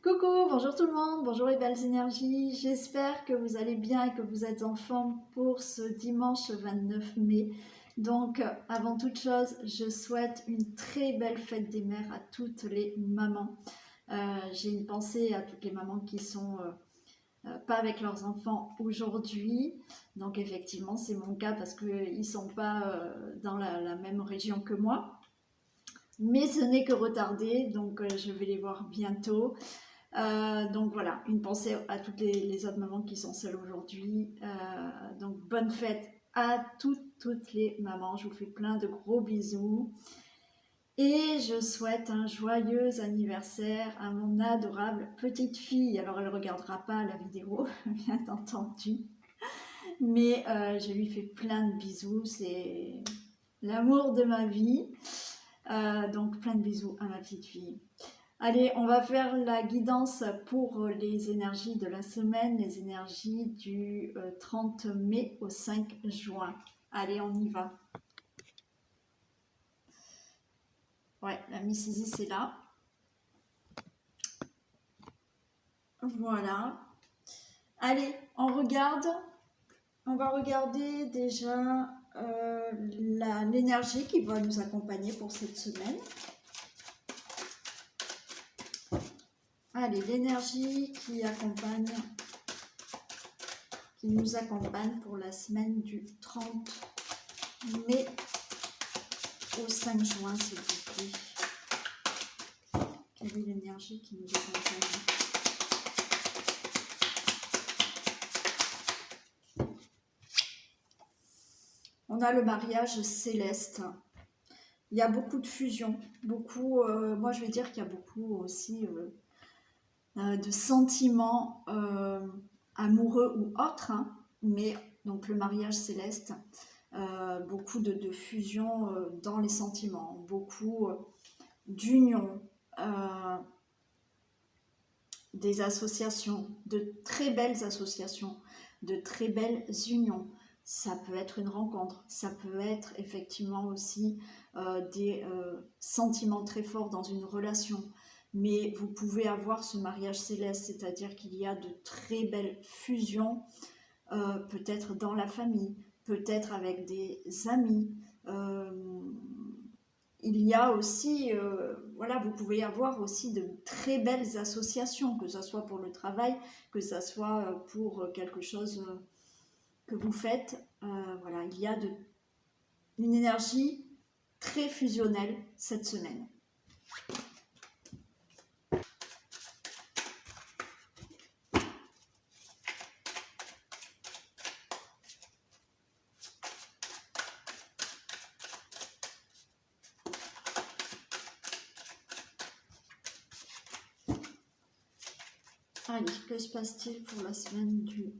Coucou, bonjour tout le monde, bonjour les belles énergies, j'espère que vous allez bien et que vous êtes en forme pour ce dimanche 29 mai. Donc avant toute chose, je souhaite une très belle fête des mères à toutes les mamans. J'ai une pensée à toutes les mamans qui sont pas avec leurs enfants aujourd'hui. Donc effectivement c'est mon cas parce qu'ils ne sont pas dans la même région que moi. Mais ce n'est que retardé, donc je vais les voir bientôt. Donc voilà, une pensée à toutes les autres mamans qui sont seules aujourd'hui. Donc bonne fête à toutes les mamans. Je vous fais plein de gros bisous. Et je souhaite un joyeux anniversaire à mon adorable petite fille. Alors elle ne regardera pas la vidéo, bien entendu. Mais je lui fais plein de bisous. C'est l'amour de ma vie. Donc plein de bisous à ma petite fille. Allez, on va faire la guidance pour les énergies de la semaine, les énergies du 30 mai au 5 juin. Allez, on y va. Ouais, la Miss Isis est là. Voilà. Allez, on regarde. On va regarder déjà l'énergie qui va nous accompagner pour cette semaine. Allez, l'énergie qui nous accompagne pour la semaine du 30 mai au 5 juin, s'il vous plaît. Quelle est l'énergie qui nous accompagne? On a le mariage céleste. Il y a beaucoup de fusion, moi je vais dire qu'il y a beaucoup aussi de sentiments amoureux ou autres, hein, mais donc le mariage céleste, beaucoup de fusion dans les sentiments, beaucoup d'union, des associations, de très belles associations, de très belles unions. Ça peut être une rencontre, ça peut être effectivement aussi des sentiments très forts dans une relation. Mais vous pouvez avoir ce mariage céleste, c'est-à-dire qu'il y a de très belles fusions, peut-être dans la famille, peut-être avec des amis. Il y a aussi, voilà, vous pouvez avoir aussi de très belles associations, que ce soit pour le travail, que ce soit pour quelque chose que vous faites. Voilà, il y a une énergie très fusionnelle cette semaine. Allez, que se passe-t-il pour la semaine du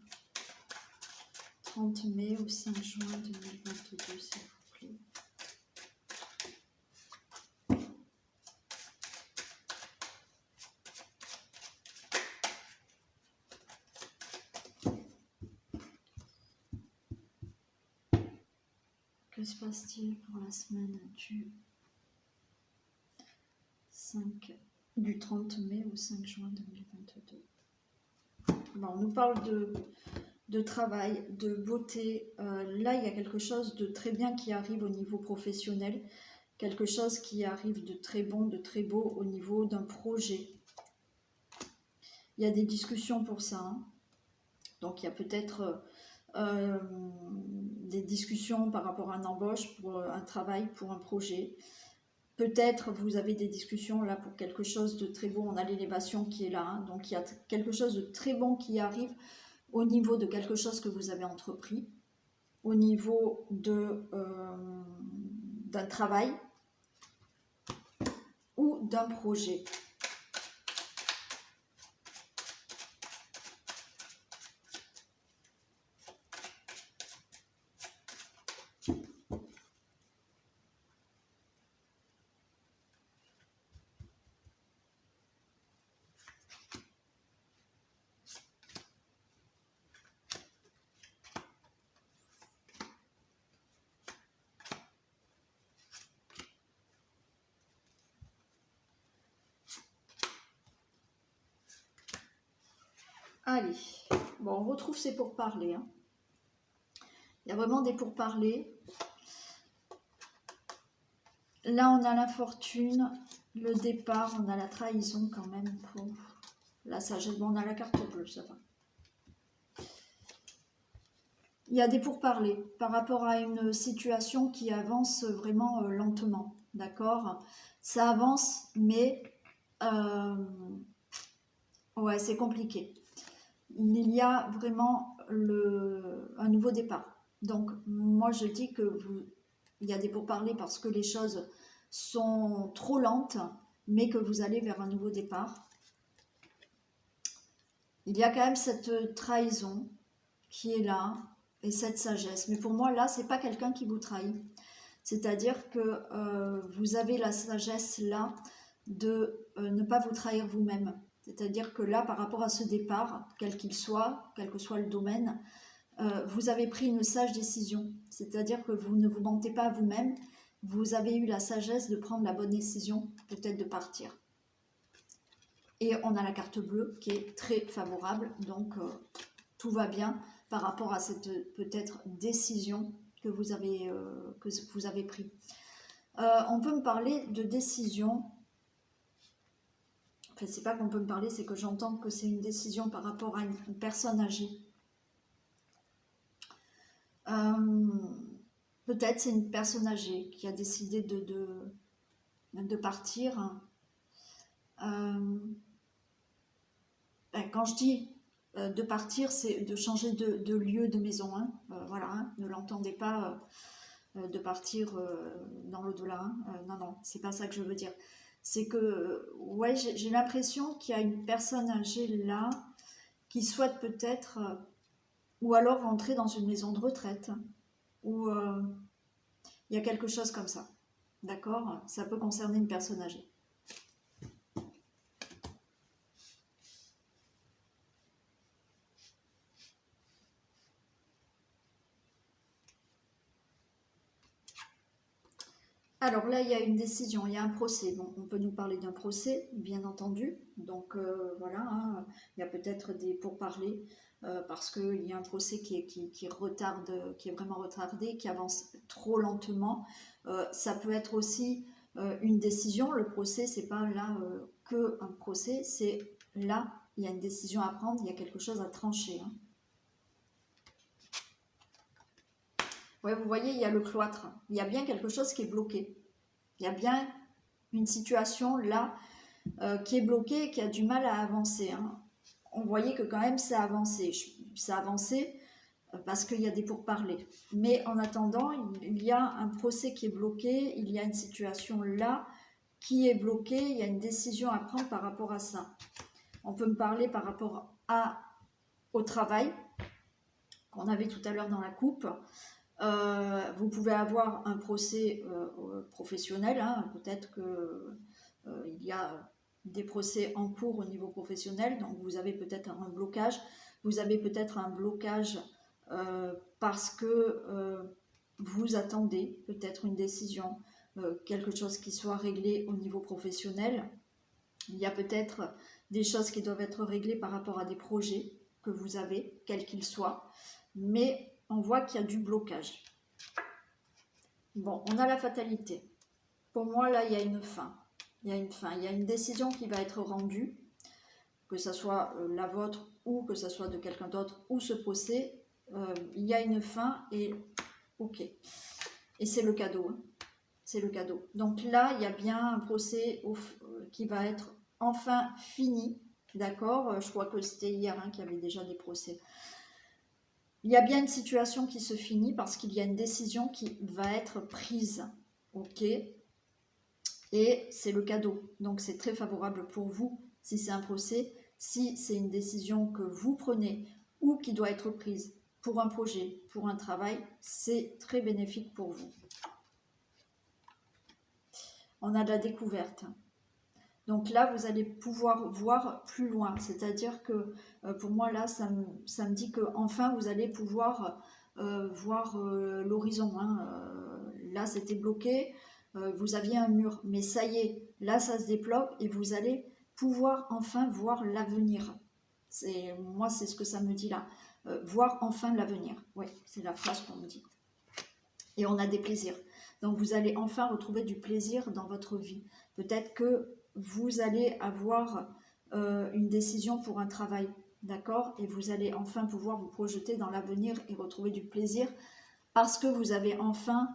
30 mai au 5 juin 2022, s'il vous plaît? Que se passe-t-il pour la semaine du 30 mai au 5 juin 2022? Bon, on nous parle de travail, de beauté. Là, il y a quelque chose de très bien qui arrive au niveau professionnel, quelque chose qui arrive de très bon, de très beau au niveau d'un projet. Il y a des discussions pour ça, hein. Donc, il y a peut-être des discussions par rapport à une embauche, pour un travail, pour un projet. Peut-être vous avez des discussions là pour quelque chose de très beau. On a l'élévation qui est là, hein. Donc il y a quelque chose de très bon qui arrive au niveau de quelque chose que vous avez entrepris, au niveau d'un travail ou d'un projet. Allez, bon, on retrouve ces pourparlers. Hein. Il y a vraiment des pourparlers. Là, on a l'infortune, le départ, on a la trahison quand même pour la sagesse. Bon, on a la carte bleue, ça va. Il y a des pourparlers par rapport à une situation qui avance vraiment lentement, d'accord? Ça avance, mais ouais, c'est compliqué. Il y a vraiment un nouveau départ. Donc, moi, je dis que il y a des pourparlers parce que les choses sont trop lentes, mais que vous allez vers un nouveau départ. Il y a quand même cette trahison qui est là et cette sagesse. Mais pour moi, là, c'est pas quelqu'un qui vous trahit. C'est-à-dire que vous avez la sagesse là de ne pas vous trahir vous-même. C'est-à-dire que là, par rapport à ce départ, quel qu'il soit, quel que soit le domaine, vous avez pris une sage décision. C'est-à-dire que vous ne vous mentez pas à vous-même, vous avez eu la sagesse de prendre la bonne décision, peut-être de partir. Et on a la carte bleue qui est très favorable, donc tout va bien par rapport à cette peut-être décision que vous avez prise. On peut me parler de décision. Enfin, c'est pas qu'on peut me parler, c'est que j'entends que c'est une décision par rapport à une personne âgée. Peut-être c'est une personne âgée qui a décidé de partir. Quand je dis de partir, c'est de changer de lieu, de maison. Hein. Voilà, hein, ne l'entendez pas de partir dans l'au-delà. Hein. Non, non, c'est pas ça que je veux dire. C'est que, ouais, j'ai l'impression qu'il y a une personne âgée là qui souhaite peut-être, ou alors rentrer dans une maison de retraite, ou il y a quelque chose comme ça. D'accord? Ça peut concerner une personne âgée. Alors là, il y a une décision, il y a un procès. Bon, on peut nous parler d'un procès, bien entendu. Donc voilà, hein, il y a peut-être des pourparlers parce qu'il y a un procès qui retarde, qui est vraiment retardé, qui avance trop lentement. Ça peut être aussi une décision. Le procès, c'est pas là que un procès, c'est là, il y a une décision à prendre, il y a quelque chose à trancher. Hein. Ouais, vous voyez, il y a le cloître. Il y a bien quelque chose qui est bloqué. Il y a bien une situation là qui est bloquée et qui a du mal à avancer. Hein. On voyait que quand même ça a avancé. Ça a avancé parce qu'il y a des pourparlers. Mais en attendant, il y a un procès qui est bloqué. Il y a une situation là qui est bloquée. Il y a une décision à prendre par rapport à ça. On peut me parler par rapport au travail qu'on avait tout à l'heure dans la coupe. Vous pouvez avoir un procès professionnel, hein, peut-être qu'il y a des procès en cours au niveau professionnel, donc vous avez peut-être un blocage, parce que vous attendez peut-être une décision, quelque chose qui soit réglé au niveau professionnel. Il y a peut-être des choses qui doivent être réglées par rapport à des projets que vous avez, quels qu'ils soient, mais on voit qu'il y a du blocage. Bon, on a la fatalité. Pour moi, là, il y a une fin. Il y a une fin. Il y a une décision qui va être rendue, que ce soit la vôtre ou que ce soit de quelqu'un d'autre ou ce procès. Il y a une fin et ok. Et c'est le cadeau. Hein. C'est le cadeau. Donc là, il y a bien un procès qui va être enfin fini. D'accord? Je crois que c'était hier qu'il y avait déjà des procès. Il y a bien une situation qui se finit parce qu'il y a une décision qui va être prise. Ok? Et c'est le cadeau. Donc c'est très favorable pour vous si c'est un procès, si c'est une décision que vous prenez ou qui doit être prise pour un projet, pour un travail, c'est très bénéfique pour vous. On a de la découverte. Donc là, vous allez pouvoir voir plus loin. C'est-à-dire que pour moi, là, ça me dit qu'enfin, vous allez pouvoir voir l'horizon. Hein. Là, c'était bloqué. Vous aviez un mur. Mais ça y est, là, ça se débloque et vous allez pouvoir enfin voir l'avenir. Moi, c'est ce que ça me dit là. Voir enfin l'avenir. Oui, c'est la phrase qu'on me dit. Et on a des plaisirs. Donc, vous allez enfin retrouver du plaisir dans votre vie. Peut-être que vous allez avoir une décision pour un travail, d'accord? Et vous allez enfin pouvoir vous projeter dans l'avenir et retrouver du plaisir parce que vous avez enfin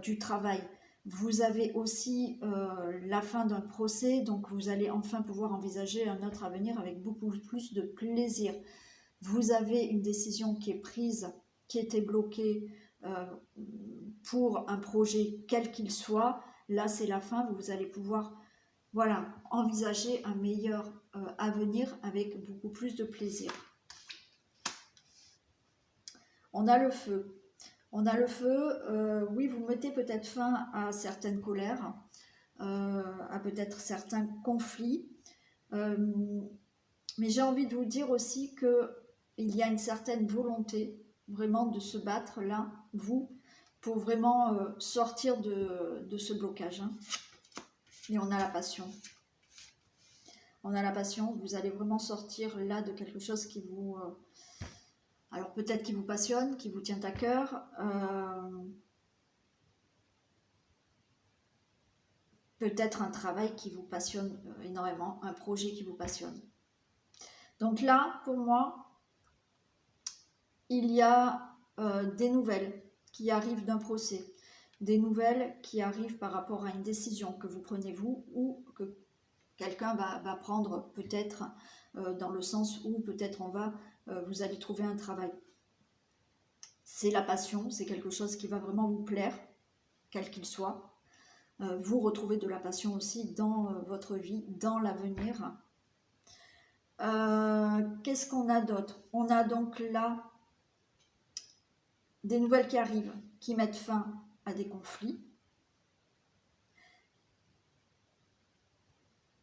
du travail. Vous avez aussi la fin d'un procès, donc vous allez enfin pouvoir envisager un autre avenir avec beaucoup plus de plaisir. Vous avez une décision qui est prise, qui était bloquée pour un projet quel qu'il soit. Là, c'est la fin, vous allez pouvoir voilà, envisager un meilleur avenir avec beaucoup plus de plaisir. On a le feu. On a le feu, oui, vous mettez peut-être fin à certaines colères, à peut-être certains conflits, mais j'ai envie de vous dire aussi qu'il y a une certaine volonté vraiment de se battre là, vous, pour vraiment sortir de ce blocage. Hein. Et on a la passion. On a la passion, vous allez vraiment sortir là de quelque chose qui vous... alors peut-être qui vous passionne, qui vous tient à cœur. Peut-être un travail qui vous passionne énormément, un projet qui vous passionne. Donc là, pour moi, il y a des nouvelles qui arrivent d'un procès, des nouvelles qui arrivent par rapport à une décision que vous prenez vous ou que quelqu'un va prendre peut-être dans le sens où peut-être vous allez trouver un travail. C'est la passion, c'est quelque chose qui va vraiment vous plaire, quel qu'il soit. Vous retrouvez de la passion aussi dans votre vie, dans l'avenir. Qu'est-ce qu'on a d'autre? On a donc là des nouvelles qui arrivent, qui mettent fin à des conflits,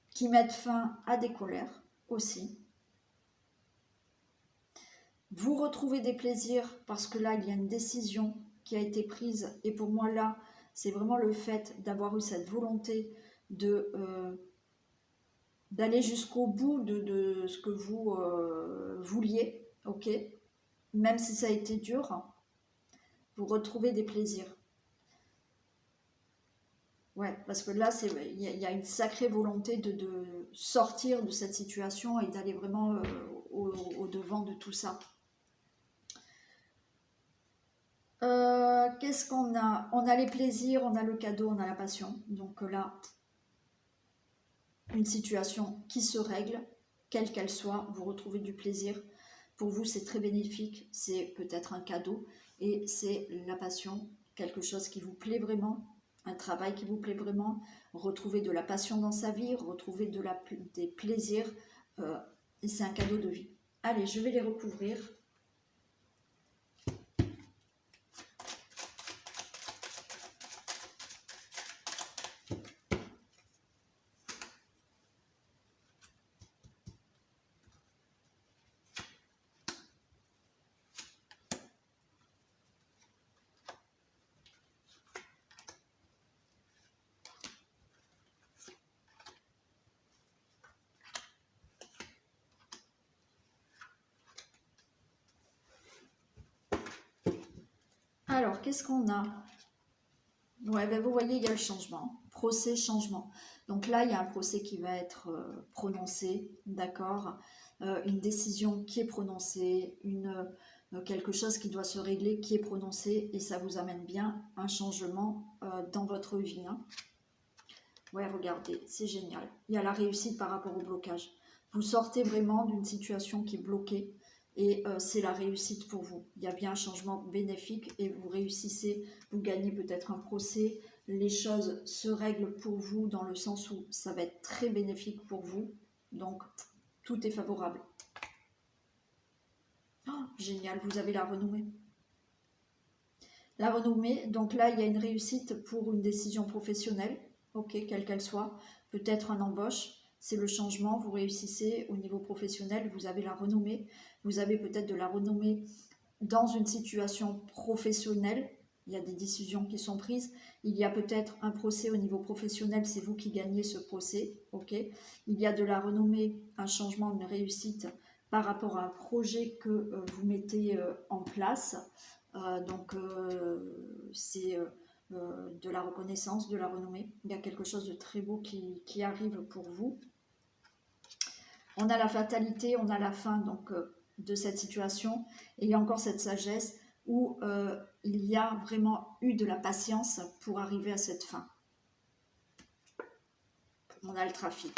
qui mettent fin à des colères aussi. Vous retrouvez des plaisirs parce que là, il y a une décision qui a été prise. Et pour moi, là, c'est vraiment le fait d'avoir eu cette volonté d'aller jusqu'au bout de ce que vous vouliez, ok? Même si ça a été dur, vous retrouvez des plaisirs. Ouais, parce que là, il y a une sacrée volonté de sortir de cette situation et d'aller vraiment au devant de tout ça. Qu'est-ce qu'on a? On a les plaisirs, on a le cadeau, on a la passion. Donc là, une situation qui se règle, quelle qu'elle soit, vous retrouvez du plaisir. Pour vous, c'est très bénéfique, c'est peut-être un cadeau et c'est la passion, quelque chose qui vous plaît vraiment, un travail qui vous plaît vraiment, retrouver de la passion dans sa vie, retrouver des plaisirs et c'est un cadeau de vie. Allez, je vais les recouvrir. Alors, qu'est-ce qu'on a? Ouais, ben vous voyez, il y a le changement. Procès, changement. Donc là, il y a un procès qui va être prononcé, d'accord? Une décision qui est prononcée, quelque chose qui doit se régler qui est prononcé et ça vous amène bien un changement dans votre vie. Hein. Ouais, regardez, c'est génial. Il y a la réussite par rapport au blocage. Vous sortez vraiment d'une situation qui est bloquée. Et c'est la réussite pour vous. Il y a bien un changement bénéfique et vous réussissez, vous gagnez peut-être un procès, les choses se règlent pour vous dans le sens où ça va être très bénéfique pour vous. Donc, tout est favorable. Oh, génial, vous avez la renommée. La renommée, donc là, il y a une réussite pour une décision professionnelle, ok, quelle qu'elle soit, peut-être un embauche. C'est le changement, vous réussissez au niveau professionnel, vous avez la renommée, vous avez peut-être de la renommée dans une situation professionnelle, il y a des décisions qui sont prises, il y a peut-être un procès au niveau professionnel, c'est vous qui gagnez ce procès, ok. Il y a de la renommée, un changement, une réussite par rapport à un projet que vous mettez en place. C'est de la reconnaissance, de la renommée. Il y a quelque chose de très beau qui arrive pour vous. On a la fatalité, on a la fin donc, de cette situation. Et il y a encore cette sagesse où il y a vraiment eu de la patience pour arriver à cette fin. On a le trafic.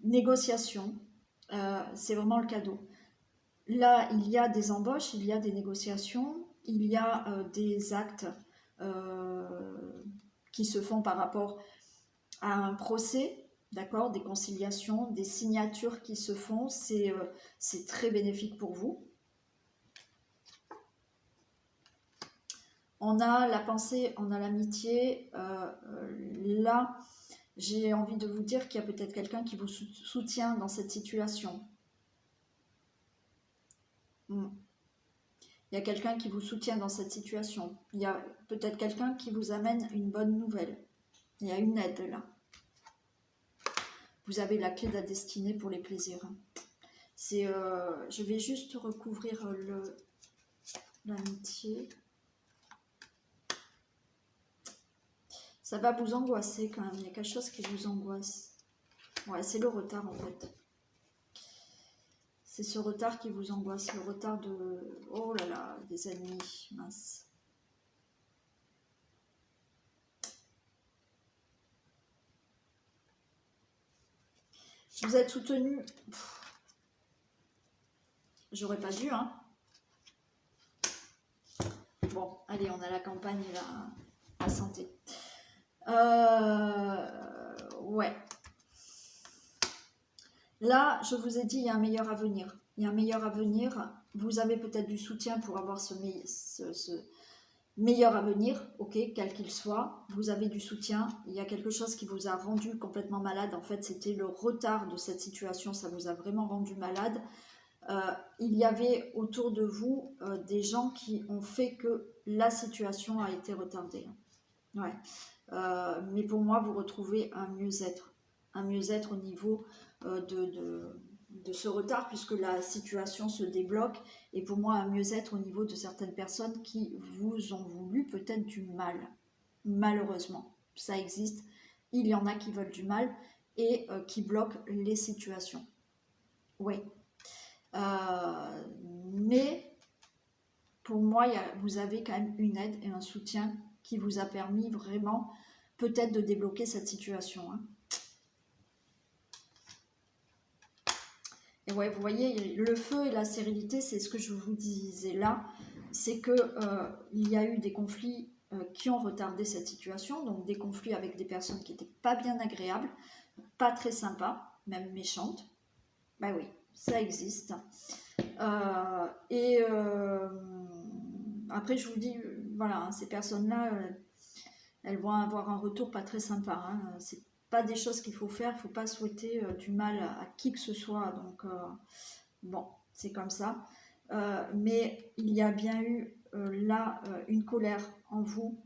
Négociation, c'est vraiment le cadeau. Là, il y a des embauches, il y a des négociations, il y a des actes qui se font par rapport à un procès, d'accord, des conciliations, des signatures qui se font, c'est très bénéfique pour vous. On a la pensée, on a l'amitié. Là, j'ai envie de vous dire qu'il y a peut-être quelqu'un qui vous soutient dans cette situation. Il y a quelqu'un qui vous soutient dans cette situation. Il y a peut-être quelqu'un qui vous amène une bonne nouvelle. Il y a une aide là. Vous avez la clé de la destinée pour les plaisirs. Je vais juste recouvrir l'amitié. Ça va vous angoisser quand même. Il y a quelque chose qui vous angoisse. Ouais, c'est le retard en fait. C'est ce retard qui vous angoisse. Le retard de... Oh là là, des ennemis. Mince. Vous êtes soutenu. J'aurais pas dû, hein. Bon, allez, on a la campagne et la santé. Ouais. Là, je vous ai dit, il y a un meilleur avenir. Il y a un meilleur avenir. Vous avez peut-être du soutien pour avoir ce meilleur avenir, ok, quel qu'il soit. Vous avez du soutien. Il y a quelque chose qui vous a rendu complètement malade. En fait, c'était le retard de cette situation. Ça vous a vraiment rendu malade. Il y avait autour de vous des gens qui ont fait que la situation a été retardée. Ouais. Mais pour moi, vous retrouvez un mieux-être au niveau de ce retard, puisque la situation se débloque, et pour moi, un mieux-être au niveau de certaines personnes qui vous ont voulu peut-être du mal. Malheureusement, ça existe. Il y en a qui veulent du mal et qui bloquent les situations. Oui. Mais pour moi, vous avez quand même une aide et un soutien qui vous a permis vraiment peut-être de débloquer cette situation. Hein. Et ouais, vous voyez, le feu et la sérénité, c'est ce que je vous disais là, c'est que il y a eu des conflits qui ont retardé cette situation, donc des conflits avec des personnes qui n'étaient pas bien agréables, pas très sympas, même méchantes. Ben oui, ça existe. Après, je vous dis, voilà, hein, ces personnes-là, elles vont avoir un retour pas très sympa. Hein. C'est pas des choses qu'il faut faire, il ne faut pas souhaiter du mal à qui que ce soit. Donc, bon, c'est comme ça. Mais il y a bien eu là une colère en vous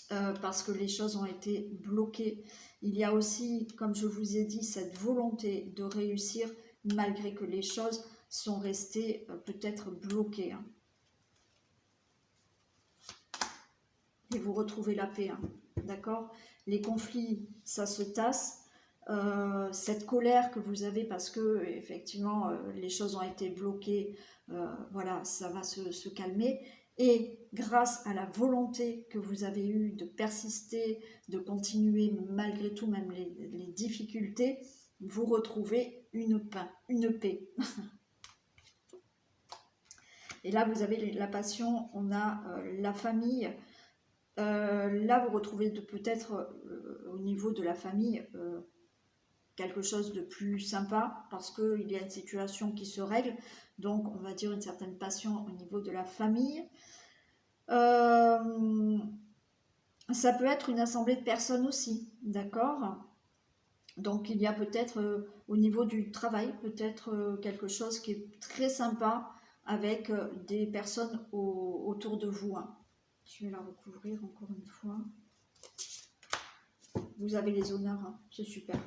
parce que les choses ont été bloquées. Il y a aussi, comme je vous ai dit, cette volonté de réussir malgré que les choses sont restées peut-être bloquées. Hein. Et vous retrouvez la paix, hein, d'accord? Les conflits, ça se tasse. Cette colère que vous avez parce que effectivement les choses ont été bloquées, voilà, ça va se calmer. Et grâce à la volonté que vous avez eue de persister, de continuer malgré tout, même les difficultés, vous retrouvez une paix. Et là, vous avez la passion, on a la famille. Là, vous retrouvez peut-être au niveau de la famille quelque chose de plus sympa parce qu'il y a une situation qui se règle. Donc, on va dire une certaine passion au niveau de la famille. Ça peut être une assemblée de personnes aussi, d'accord? Donc, il y a peut-être au niveau du travail, peut-être quelque chose qui est très sympa avec des personnes autour de vous. Hein. Je vais la recouvrir encore une fois. Vous avez les honneurs, hein. C'est super.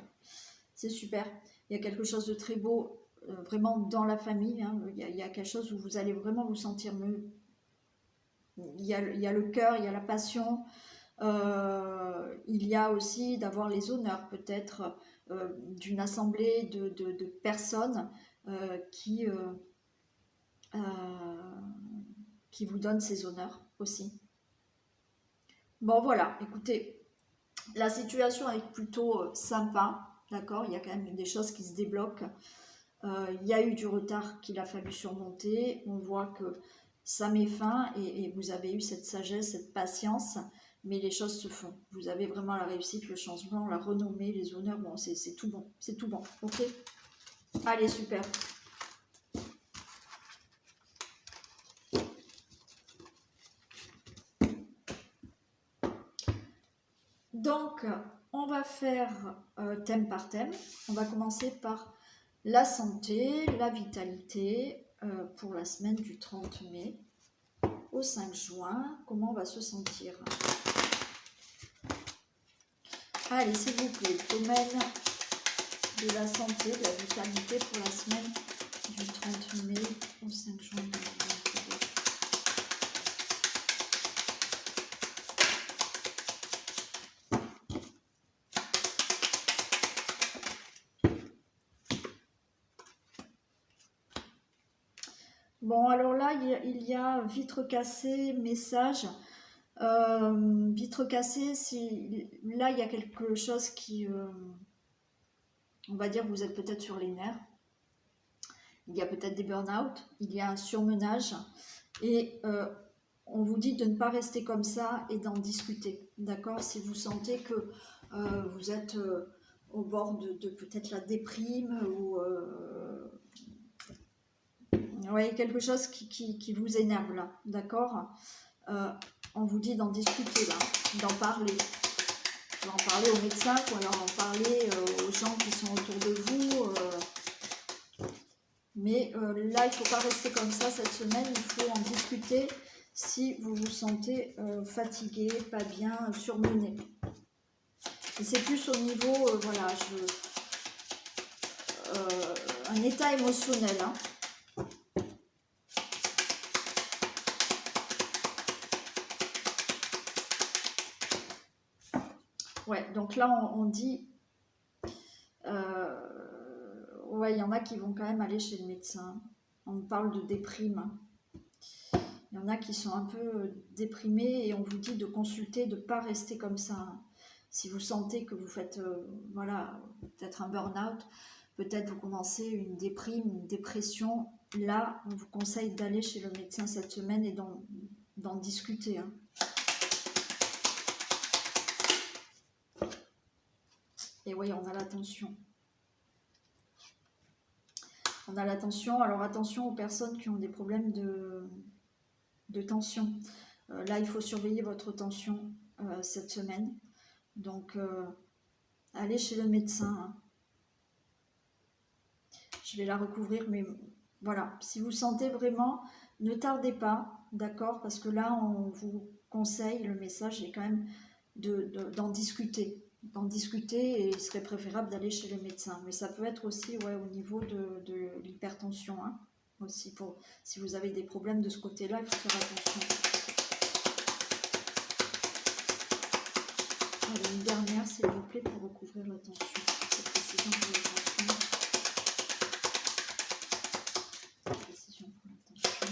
C'est super. Il y a quelque chose de très beau vraiment dans la famille. Hein. Il y a quelque chose où vous allez vraiment vous sentir mieux. Il y a le cœur, il y a la passion. Il y a aussi d'avoir les honneurs peut-être d'une assemblée de personnes qui, qui vous donnent ces honneurs aussi. Bon voilà, écoutez, la situation est plutôt sympa, d'accord? Il y a quand même des choses qui se débloquent. Il y a eu du retard qu'il a fallu surmonter. On voit que ça met fin et vous avez eu cette sagesse, cette patience, mais les choses se font. Vous avez vraiment la réussite, le changement, la renommée, les honneurs. Bon, c'est tout bon, c'est tout bon. Ok? Allez, super. Donc, on va faire thème par thème. On va commencer par la santé, la vitalité pour la semaine du 30 mai au 5 juin. Comment on va se sentir? Allez, s'il vous plaît, domaine de la santé, de la vitalité pour la semaine du 30 mai au 5 juin 2022. Bon, alors là, il y a vitre cassée, message. Vitre cassée, là, il y a quelque chose qui, on va dire, vous êtes peut-être sur les nerfs. Il y a peut-être des burn-out, il y a un surmenage. Et on vous dit de ne pas rester comme ça et d'en discuter. D'accord? Si vous sentez que vous êtes au bord de peut-être la déprime ou ouais, quelque chose qui vous énerve là, d'accord? On vous dit d'en discuter là, d'en parler. En parler aux médecins ou alors en parler aux gens qui sont autour de vous. Mais là, il ne faut pas rester comme ça cette semaine, il faut en discuter si vous vous sentez fatigué, pas bien, surmené. Et c'est plus au niveau, voilà, un état émotionnel. Hein. Ouais, donc là, on dit... ouais, il y en a qui vont quand même aller chez le médecin. On parle de déprime. Il y en a qui sont un peu déprimés et on vous dit de consulter, de ne pas rester comme ça. Si vous sentez que vous faites, voilà, peut-être un burn-out, peut-être vous commencez une déprime, une dépression, là, on vous conseille d'aller chez le médecin cette semaine et d'en discuter. Hein. Et oui, on a la tension. On a la tension, alors attention aux personnes qui ont des problèmes de tension. Là, il faut surveiller votre tension cette semaine. Donc, allez chez le médecin. Hein. Je vais la recouvrir, mais voilà. Si vous sentez vraiment, ne tardez pas, d'accord? Parce que là, on vous conseille, le message est quand même d'en discuter. D'en discuter et il serait préférable d'aller chez le médecin. Mais ça peut être aussi ouais, au niveau de l'hypertension. Hein, aussi si vous avez des problèmes de ce côté-là, il faut faire attention. Allez, une dernière, s'il vous plaît, pour recouvrir la tension. C'est précision pour la tension. Précision pour la tension.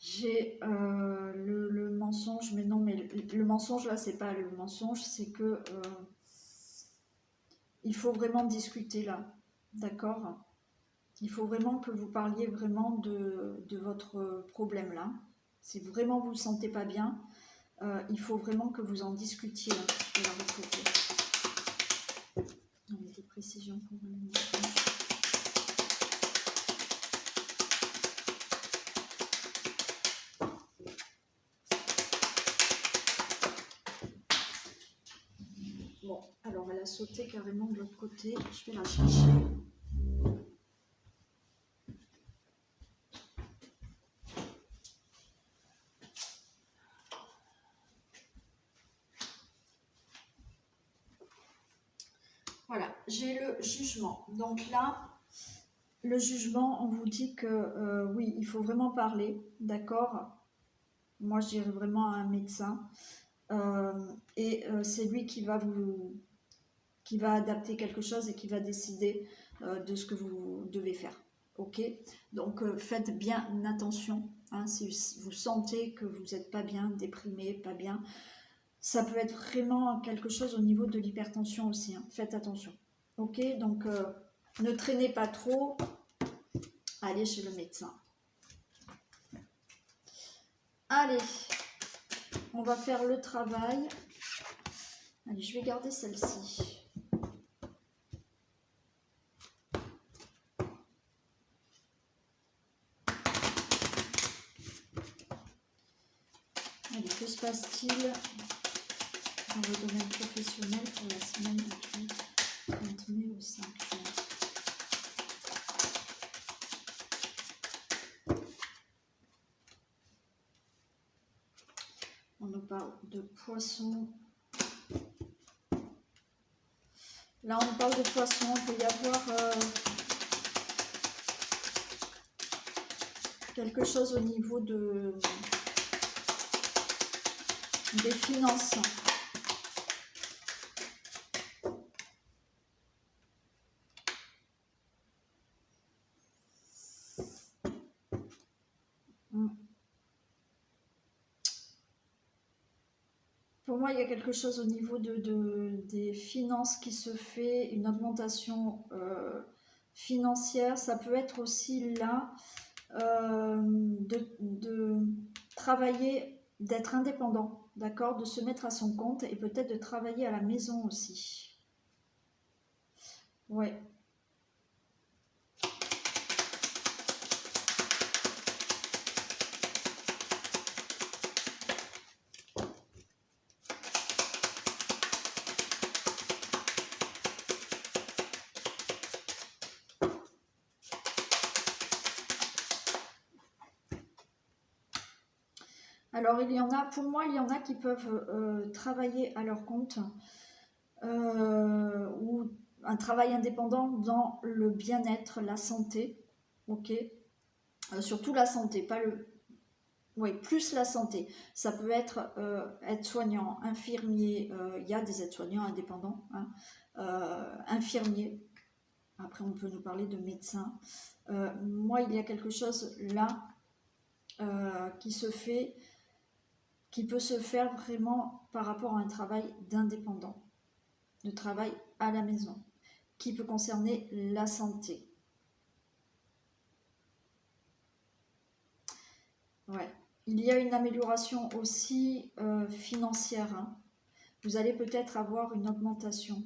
J'ai le mensonge, mais non, mais le mensonge là, c'est pas le mensonge, c'est que il faut vraiment discuter là, d'accord? Il faut vraiment que vous parliez vraiment de votre problème là. Si vraiment vous ne vous sentez pas bien, il faut vraiment que vous en discutiez. Là. Je vais la recouvrir. On met des précisions pour le mensonge. Bon, alors elle a sauté carrément de l'autre côté. Je vais la chercher. j'ai le jugement. Donc là, le jugement, on vous dit que oui, il faut vraiment parler, d'accord? Moi, je dirais vraiment à un médecin. C'est lui qui va adapter quelque chose et qui va décider de ce que vous devez faire. Ok? Donc faites bien attention. Hein, si vous sentez que vous n'êtes pas bien, déprimé, pas bien, ça peut être vraiment quelque chose au niveau de l'hypertension aussi. Hein. Faites attention. Ok? Donc ne traînez pas trop. Allez chez le médecin. Allez, on va faire le travail. Allez, je vais garder celle-ci. Allez, que se passe-t-il dans le domaine professionnel pour la semaine du 30 mai au 5 mai? On nous parle de poisson. Là, on parle de poisson. Il peut y avoir quelque chose au niveau des finances. Pour moi, il y a quelque chose au niveau des finances qui se fait, une augmentation financière. Ça peut être aussi là de travailler, d'être indépendant, d'accord, de se mettre à son compte et peut-être de travailler à la maison aussi. Ouais. Alors, il y en a, pour moi, il y en a qui peuvent travailler à leur compte ou un travail indépendant dans le bien-être, la santé, ok, surtout la santé, pas le... Oui, plus la santé. Ça peut être aide-soignant, infirmier, il y a des aides-soignants indépendants, hein, infirmier, après on peut nous parler de médecin. Moi, il y a quelque chose là qui peut se faire vraiment par rapport à un travail d'indépendant, de travail à la maison, qui peut concerner la santé. Ouais. Il y a une amélioration aussi financière. Hein. Vous allez peut-être avoir une augmentation.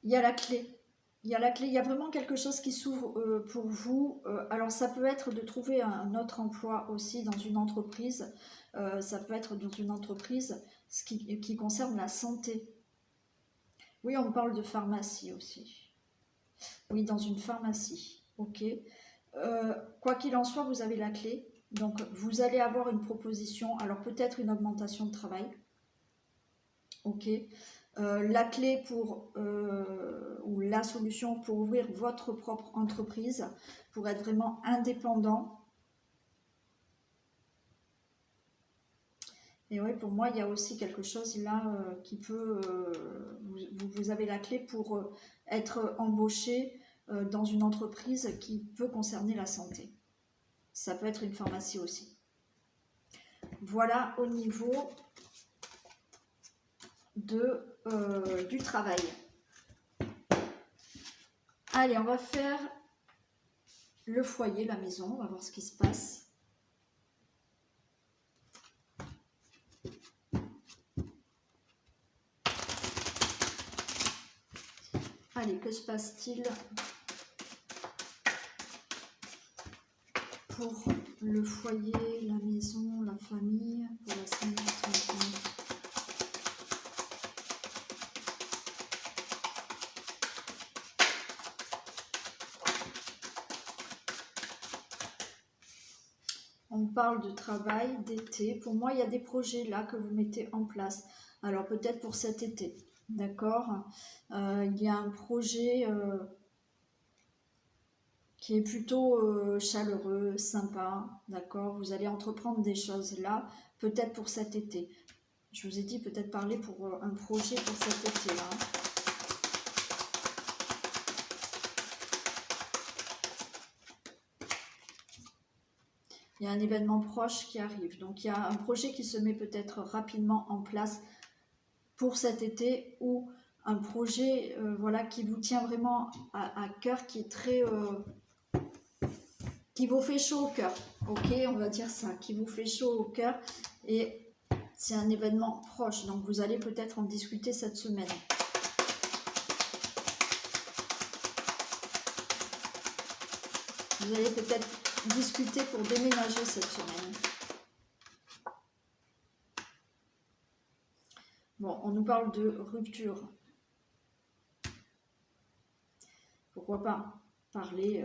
Il y a la clé. Il y a la clé, il y a vraiment quelque chose qui s'ouvre pour vous. Alors ça peut être de trouver un autre emploi aussi dans une entreprise. Ça peut être dans une entreprise qui concerne la santé. Oui, on parle de pharmacie aussi. Oui, dans une pharmacie. Ok. Quoi qu'il en soit, vous avez la clé. Donc vous allez avoir une proposition. Alors peut-être une augmentation de travail. Ok. La clé ou la solution pour ouvrir votre propre entreprise, pour être vraiment indépendant. Et oui, pour moi, il y a aussi quelque chose là qui peut... vous avez la clé pour être embauché dans une entreprise qui peut concerner la santé. Ça peut être une pharmacie aussi. Voilà au niveau du travail. Allez, on va faire le foyer, la maison, on va voir ce qui se passe. Allez, que se passe-t-il pour le foyer, la maison, la famille, pour la semaine du 31? on parle de travail, d'été. Pour moi, il y a des projets là que vous mettez en place. Alors peut-être pour cet été, d'accord. Il y a un projet qui est plutôt chaleureux, sympa, d'accord. Vous allez entreprendre des choses là, peut-être pour cet été. Je vous ai dit peut-être parler pour un projet pour cet été là. Il y a un événement proche qui arrive. Donc il y a un projet qui se met peut-être rapidement en place pour cet été, ou un projet voilà, qui vous tient vraiment à cœur, qui est très... qui vous fait chaud au cœur. Ok, on va dire ça, qui vous fait chaud au cœur. Et c'est un événement proche. Donc vous allez peut-être en discuter cette semaine. Vous allez peut-être discuter pour déménager cette semaine. Bon, on nous parle de rupture. Pourquoi pas parler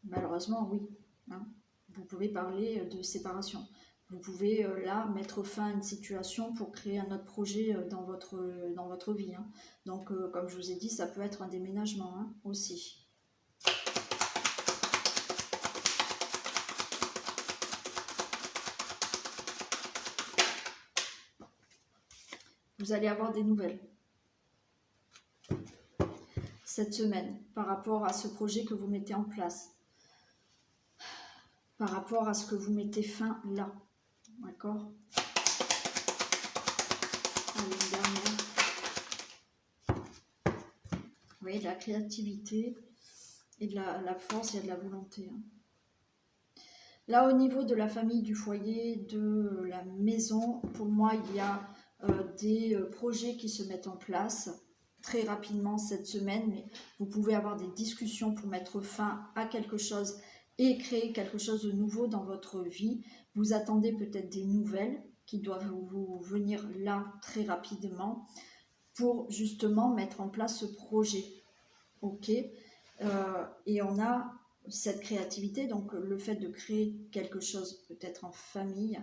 malheureusement, oui. Hein. Vous pouvez parler de séparation. Vous pouvez là mettre fin à une situation pour créer un autre projet dans votre vie. Hein. Donc, comme je vous ai dit, ça peut être un déménagement hein, aussi. Vous allez avoir des nouvelles cette semaine par rapport à ce projet que vous mettez en place, par rapport à ce que vous mettez fin là, d'accord. Allez, une dernière. Vous voyez, de la créativité et de la force, il y a de la volonté. Hein. Là, au niveau de la famille, du foyer, de la maison, pour moi, il y a des projets qui se mettent en place très rapidement cette semaine, mais vous pouvez avoir des discussions pour mettre fin à quelque chose et créer quelque chose de nouveau dans votre vie. Vous attendez peut-être des nouvelles qui doivent vous venir là très rapidement pour justement mettre en place ce projet. Ok, et on a cette créativité, donc le fait de créer quelque chose peut-être en famille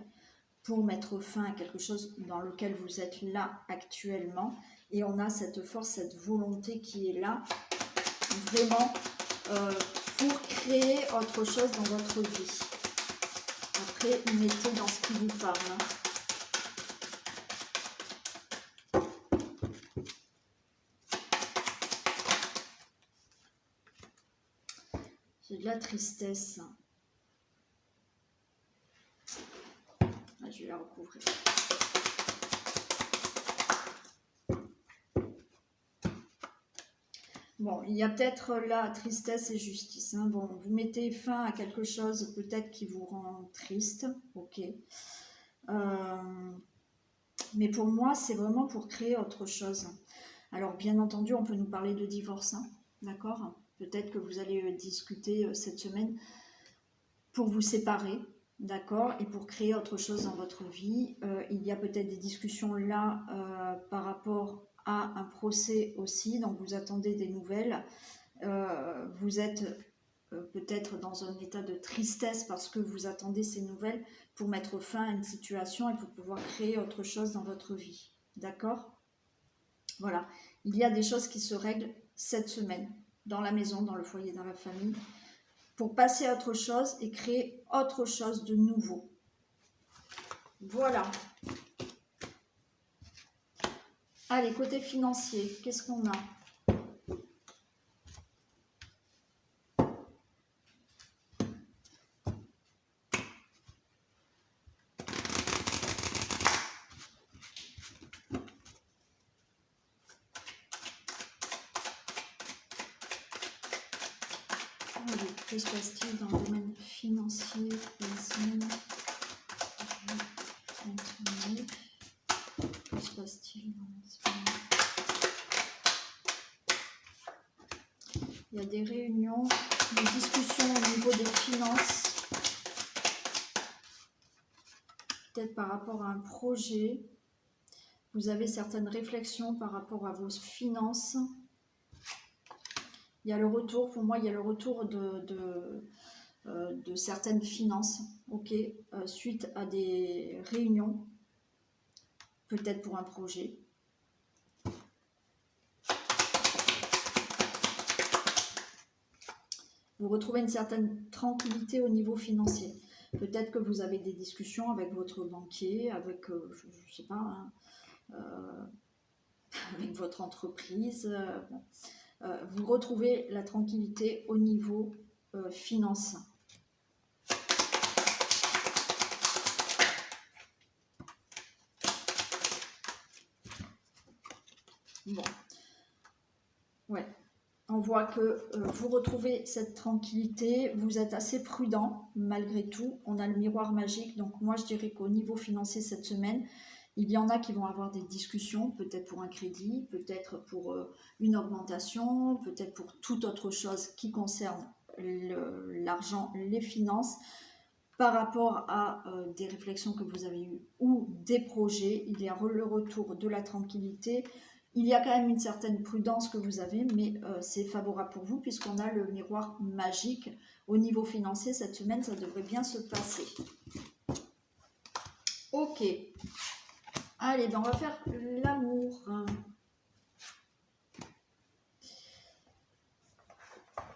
pour mettre fin à quelque chose dans lequel vous êtes là actuellement, et on a cette force, cette volonté qui est là vraiment pour créer autre chose dans votre vie. Après, mettez dans ce qui vous parle. J'ai de la tristesse. Ah, je vais la recouvrir. Bon, il y a peut-être là tristesse et justice. Hein. Bon, vous mettez fin à quelque chose peut-être qui vous rend triste. Ok. Mais pour moi, c'est vraiment pour créer autre chose. Alors, bien entendu, on peut nous parler de divorce. Hein. D'accord ? Peut-être que vous allez discuter cette semaine pour vous séparer. D'accord, et pour créer autre chose dans votre vie. Il y a peut-être des discussions là par rapport à un procès aussi, donc vous attendez des nouvelles. Vous êtes peut-être dans un état de tristesse parce que vous attendez ces nouvelles pour mettre fin à une situation et pour pouvoir créer autre chose dans votre vie. D'accord ? Voilà, il y a des choses qui se règlent cette semaine, dans la maison, dans le foyer, dans la famille, pour passer à autre chose et créer autre chose de nouveau. Voilà. Allez, côté financier, qu'est-ce qu'on a ? Allez, que se passe-t-il dans le domaine financier pour la semaine ? Que se passe-t-il dans la semaine ? Il y a des réunions, des discussions au niveau des finances, peut-être par rapport à un projet. Vous avez certaines réflexions par rapport à vos finances. Il y a le retour, pour moi, il y a le retour de certaines finances, ok, suite à des réunions, peut-être pour un projet. Vous retrouvez une certaine tranquillité au niveau financier. Peut-être que vous avez des discussions avec votre banquier, avec, je ne sais pas, hein, avec votre entreprise. Bon. Vous retrouvez la tranquillité au niveau finance. Bon. Ouais. On voit que vous retrouvez cette tranquillité, vous êtes assez prudent malgré tout. On a le miroir magique, donc moi je dirais qu'au niveau financier cette semaine, il y en a qui vont avoir des discussions, peut-être pour un crédit, peut-être pour une augmentation, peut-être pour toute autre chose qui concerne l'argent, les finances, par rapport à des réflexions que vous avez eues ou des projets. Il y a le retour de la tranquillité. Il y a quand même une certaine prudence que vous avez, mais c'est favorable pour vous puisqu'on a le miroir magique. Au niveau financier, cette semaine, ça devrait bien se passer. Ok. Allez, ben on va faire l'amour.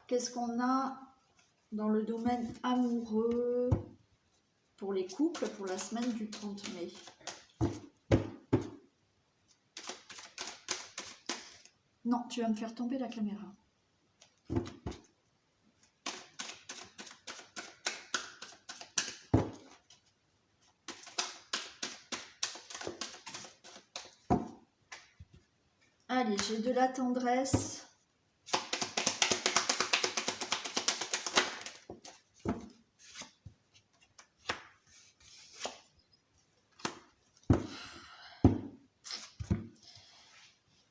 Qu'est-ce qu'on a dans le domaine amoureux pour les couples pour la semaine du 30 mai? Non, tu vas me faire tomber la caméra. Allez, j'ai de la tendresse.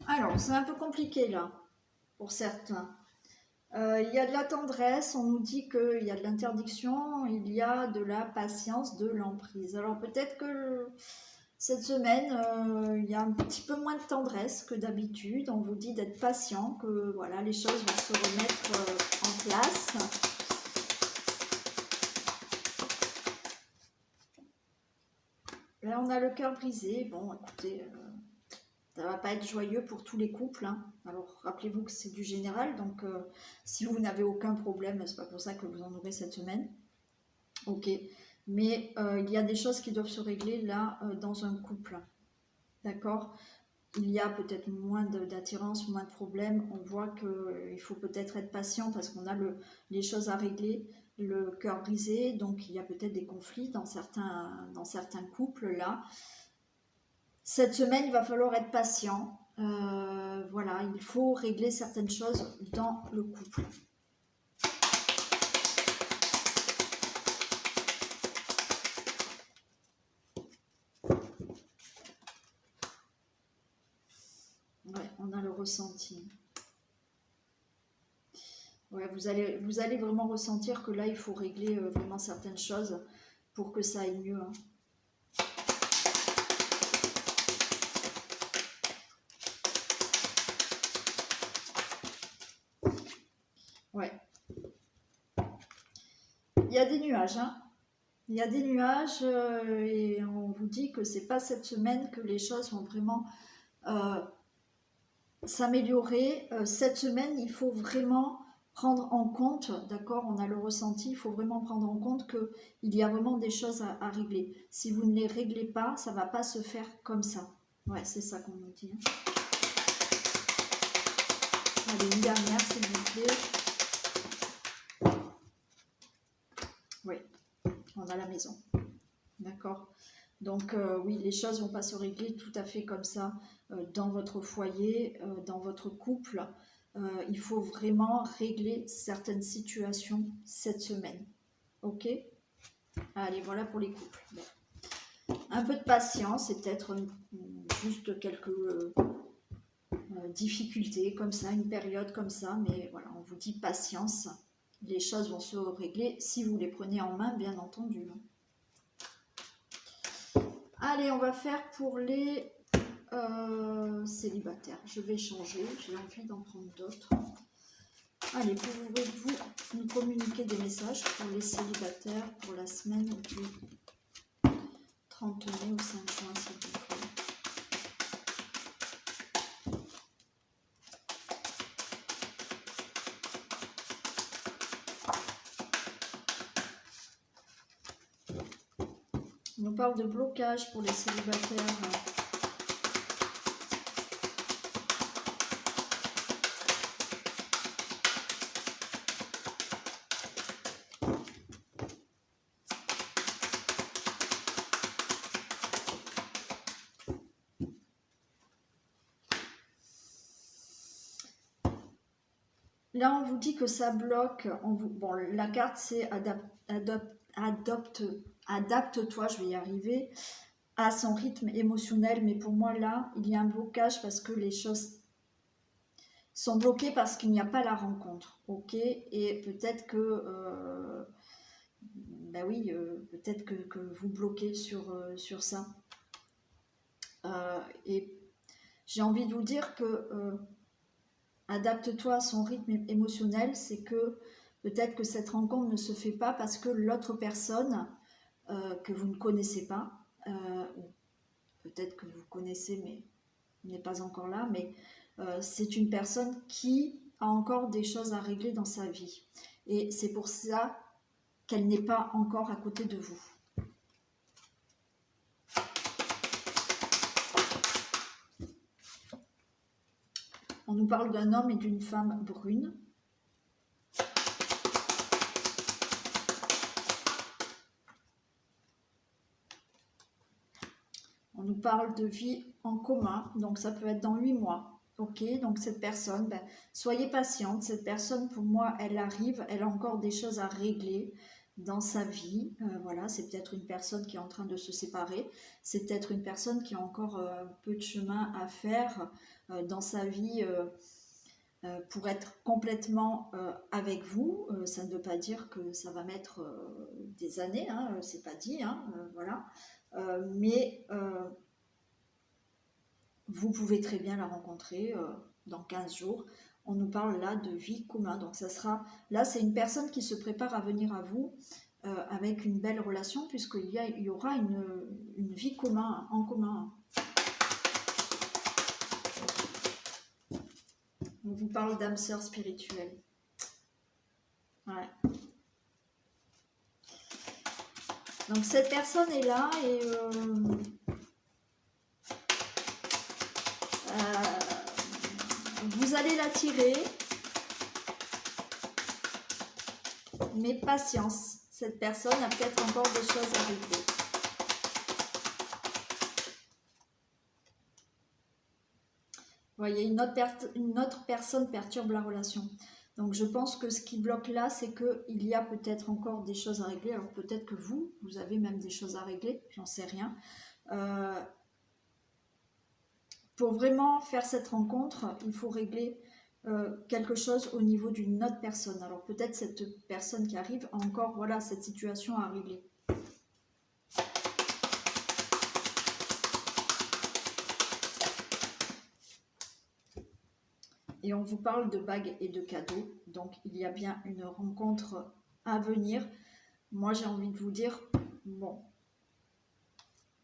Alors, c'est un peu compliqué là, pour certains. Il y a de la tendresse, on nous dit qu'il y a de l'interdiction, il y a de la patience, de l'emprise. Alors peut-être que cette semaine, il y a un petit peu moins de tendresse que d'habitude. On vous dit d'être patient, que voilà, les choses vont se remettre en place. Là, on a le cœur brisé. Bon, écoutez, ça ne va pas être joyeux pour tous les couples. Hein. Alors, rappelez-vous que c'est du général. Donc, si vous n'avez aucun problème, c'est pas pour ça que vous en aurez cette semaine. Ok. Mais il y a des choses qui doivent se régler là dans un couple. D'accord? Il y a peut-être moins d'attirance, moins de problèmes. On voit qu'il faut peut-être être patient parce qu'on a les choses à régler, le cœur brisé. Donc, il y a peut-être des conflits dans certains couples là. Cette semaine, il va falloir être patient. Voilà, il faut régler certaines choses dans le couple. Ouais, on a le ressenti. Ouais, vous allez vraiment ressentir que là, il faut régler vraiment certaines choses pour que ça aille mieux. Hein. Ouais. Il y a des nuages, hein. Il y a des nuages et on vous dit que c'est pas cette semaine que les choses vont vraiment s'améliorer. Cette semaine, il faut vraiment prendre en compte, d'accord, on a le ressenti, il faut vraiment prendre en compte qu'il y a vraiment des choses à régler. Si vous ne les réglez pas, ça ne va pas se faire comme ça. Ouais, c'est ça qu'on nous dit. Hein. Allez, une dernière, s'il vous plaît. Oui, on a la maison. D'accord. Donc oui, les choses ne vont pas se régler tout à fait comme ça dans votre foyer, dans votre couple. Il faut vraiment régler certaines situations cette semaine. Ok? Allez, voilà pour les couples. Bon. Un peu de patience et peut-être juste quelques difficultés comme ça, une période comme ça. Mais voilà, on vous dit patience. Les choses vont se régler si vous les prenez en main, bien entendu. Allez, on va faire pour les célibataires. Je vais changer, j'ai envie d'en prendre d'autres. Allez, pouvez-vous nous communiquer des messages pour les célibataires pour la semaine du 30 mai au 5 juin, s'il vous plaît. On nous parle de blocage pour les célibataires. Là, on vous dit que ça bloque. Bon, la carte, c'est adapte-toi, je vais y arriver, à son rythme émotionnel. Mais pour moi, là, il y a un blocage parce que les choses sont bloquées parce qu'il n'y a pas la rencontre. Ok. Et peut-être que, ben oui, peut-être que vous bloquez sur ça. Et j'ai envie de vous dire que adapte-toi à son rythme émotionnel, c'est que peut-être que cette rencontre ne se fait pas parce que l'autre personne que vous ne connaissez pas, ou peut-être que vous connaissez mais n'est pas encore là, mais c'est une personne qui a encore des choses à régler dans sa vie. Et c'est pour ça qu'elle n'est pas encore à côté de vous. On nous parle d'un homme et d'une femme brune. On nous parle de vie en commun, donc ça peut être dans 8 mois. Ok, donc cette personne, ben, soyez patiente. Cette personne, pour moi, elle arrive, elle a encore des choses à régler dans sa vie. Voilà, c'est peut-être une personne qui est en train de se séparer. C'est peut-être une personne qui a encore un peu de chemin à faire dans sa vie. Pour être complètement avec vous, ça ne veut pas dire que ça va mettre des années, hein, c'est pas dit, hein, voilà. Mais vous pouvez très bien la rencontrer dans 15 jours. On nous parle là de vie commune, donc ça sera, là c'est une personne qui se prépare à venir à vous avec une belle relation, puisqu'il y aura une vie commune, en commun. On vous parle d'âme sœur spirituelle. Ouais. Donc cette personne est là et vous allez l'attirer, mais patience. Cette personne a peut-être encore des choses à régler. Vous voyez, une autre personne perturbe la relation. Donc je pense que ce qui bloque là, c'est qu'il y a peut-être encore des choses à régler. Alors peut-être que vous avez même des choses à régler, j'en sais rien. Pour vraiment faire cette rencontre, il faut régler quelque chose au niveau d'une autre personne. Alors peut-être cette personne qui arrive a encore voilà, cette situation à régler. Et on vous parle de bagues et de cadeaux. Donc il y a bien une rencontre à venir. Moi j'ai envie de vous dire, bon,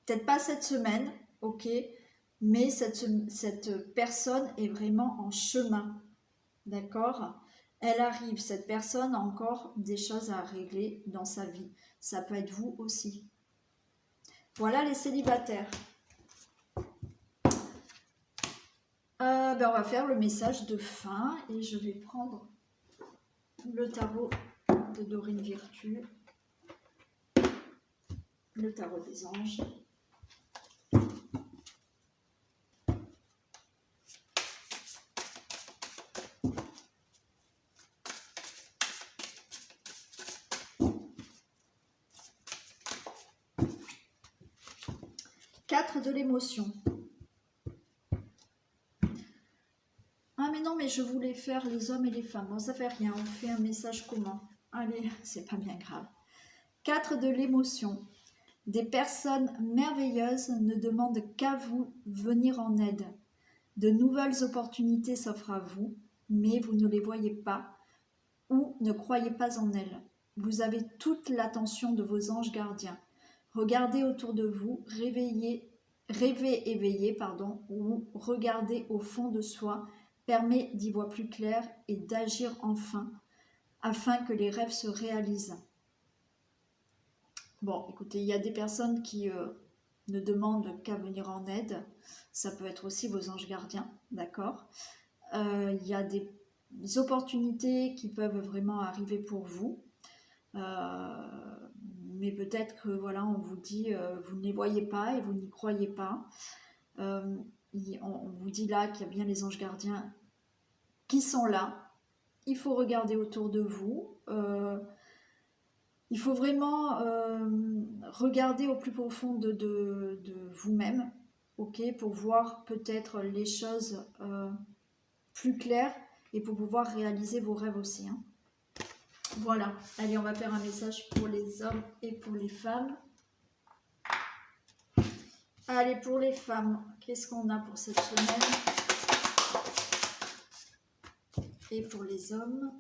peut-être pas cette semaine, ok, mais cette personne est vraiment en chemin. D'accord? Elle arrive, cette personne a encore des choses à régler dans sa vie. Ça peut être vous aussi. Voilà les célibataires. Ben on va faire le message de fin et je vais prendre le tarot de Dorine Virtue, le tarot des anges. De l'émotion. Ah mais non, mais je voulais faire les hommes et les femmes. Bon, ça fait rien, on fait un message commun. Allez, c'est pas bien grave. 4 de l'émotion. Des personnes merveilleuses ne demandent qu'à vous venir en aide. De nouvelles opportunités s'offrent à vous, mais vous ne les voyez pas. ou ne croyez pas en elles. Vous avez toute l'attention de vos anges gardiens. Regardez autour de vous, rêvez éveillé, ou regardez au fond de soi, permet d'y voir plus clair et d'agir enfin, afin que les rêves se réalisent. Bon, écoutez, il y a des personnes qui ne demandent qu'à venir en aide. Ça peut être aussi vos anges gardiens, d'accord. Il y a des opportunités qui peuvent vraiment arriver pour vous. Mais peut-être que voilà, on vous dit, vous ne les voyez pas et vous n'y croyez pas. On vous dit là qu'il y a bien les anges gardiens qui sont là. Il faut regarder autour de vous. Il faut vraiment regarder au plus profond de vous-même, ok, pour voir peut-être les choses plus claires et pour pouvoir réaliser vos rêves aussi. Hein. Voilà, allez, on va faire un message pour les hommes et pour les femmes. Allez, pour les femmes, qu'est-ce qu'on a pour cette semaine? Et pour les hommes?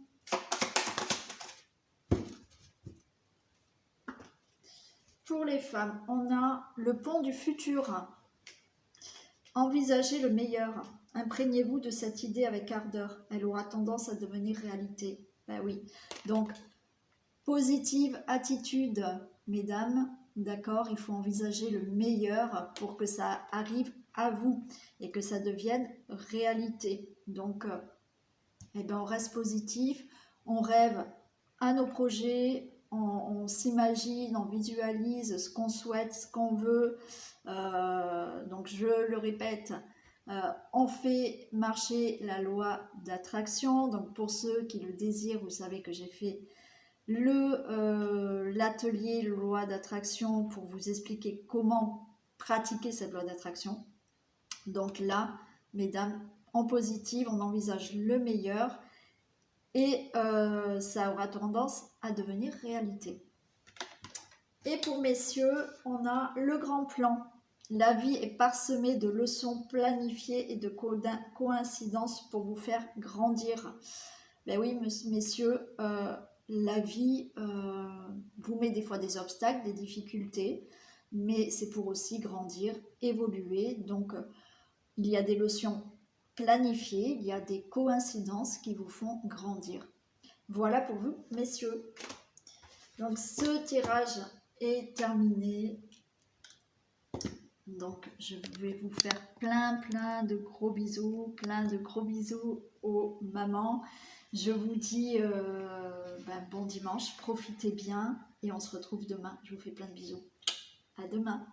Pour les femmes, on a le pont du futur. Envisagez le meilleur. Imprégnez-vous de cette idée avec ardeur. Elle aura tendance à devenir réalité. Ben oui. Donc, positive attitude, mesdames. D'accord, il faut envisager le meilleur pour que ça arrive à vous et que ça devienne réalité. Donc, eh ben, on reste positif, on rêve à nos projets, on s'imagine, on visualise ce qu'on souhaite, ce qu'on veut. Donc je le répète, on fait marcher la loi d'attraction. Donc pour ceux qui le désirent, vous savez que j'ai fait l'atelier loi d'attraction pour vous expliquer comment pratiquer cette loi d'attraction. Donc là, mesdames, en positive, on envisage le meilleur et ça aura tendance à devenir réalité. Et pour messieurs, on a le grand plan. La vie est parsemée de leçons planifiées et de coïncidences pour vous faire grandir. Ben oui, messieurs, la vie vous met des fois des obstacles, des difficultés, mais c'est pour aussi grandir, évoluer. Donc, il y a des leçons planifiées, il y a des coïncidences qui vous font grandir. Voilà pour vous, messieurs. Donc, ce tirage est terminé. Donc, je vais vous faire plein de gros bisous, aux mamans. Je vous dis bon dimanche, profitez bien et on se retrouve demain. Je vous fais plein de bisous. À demain.